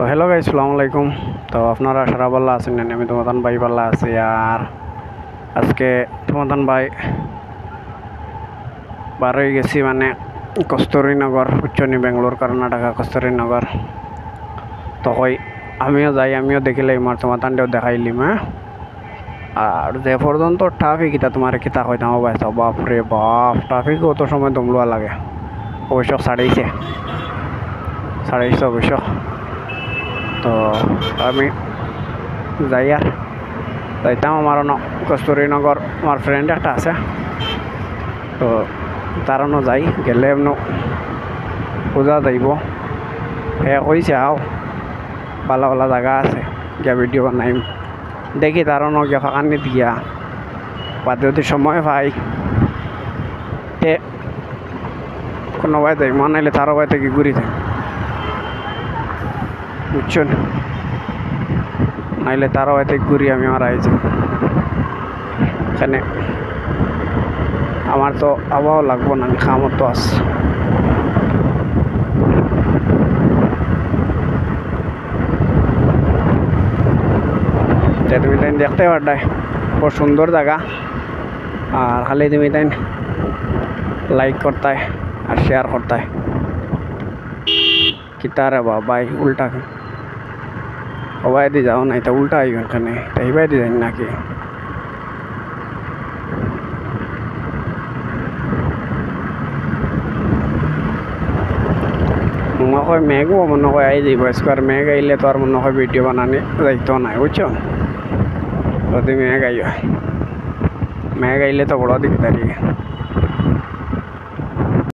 তো hello guys, আসসালামু আলাইকুম। তো আপনারা সারা পাল্লা আছেন না? আমি তোমাদান ভাই পাল্লা আছি। আর আজকে তোমাদান ভাই বার হয়ে গেছি, মানে কস্তুরীনগর উচ্চনি বেঙ্গলোর কর্ণাটকা কস্তুরীনগর। তো কই আমিও যাই, আমিও দেখিলাম আর তোমাদানটাও দেখাইলিম। হ্যাঁ, আর যে পর্যন্ত ট্রাফিক এটা তোমার কিতা কইতাম ভাই, বাপরে বাপ, ট্রাফিক অত সময় দমলোয়া লাগে। অবশ্য ছাড়াইছে অবশ্য। তো আমি যাই আর যাইতাম আমার কস্তুরীনগর, আমার ফ্রেন্ড একটা আছে। তো তারানো যাই গেলে এমন পূজা যাইব। হে কইছে আও ভালো ভালো জায়গা আছে, গিয়া ভিডিও বানাইম। দেখি তারানো গিয়া ফাঁকানিত গিয়া বাদে যদি সময় পাই তে কোনো ভাই যাই, মনে নাইলে তারও ভাই থেকে ঘুরি যাই, বুঝছেন? নাইলে তারও ভাই থেকে ঘুরি আমি আমার আইছি। এখানে আমার তো আবহাওয়া লাগবো না, খামত তো আছে। তুমি তাই দেখতে পারডাই, খুব সুন্দর জায়গা। আর খালি তুমি তাই লাইক করতাই আর শেয়ার করতাই। কিতারে বাবাই উল্টা সবাই দি যাও না, এটা উল্টা আইব এখানে, এইবাই দি যাই নাকি? মনে হয় মেঘও মনে হয় আই যাইব আজকে। আর মেঘ আইলে তো আর মনে হয় ভিডিও বানানি যাইতো নাই, বুঝছো? যদি মেঘ আইলে তো বড় দিকদারি।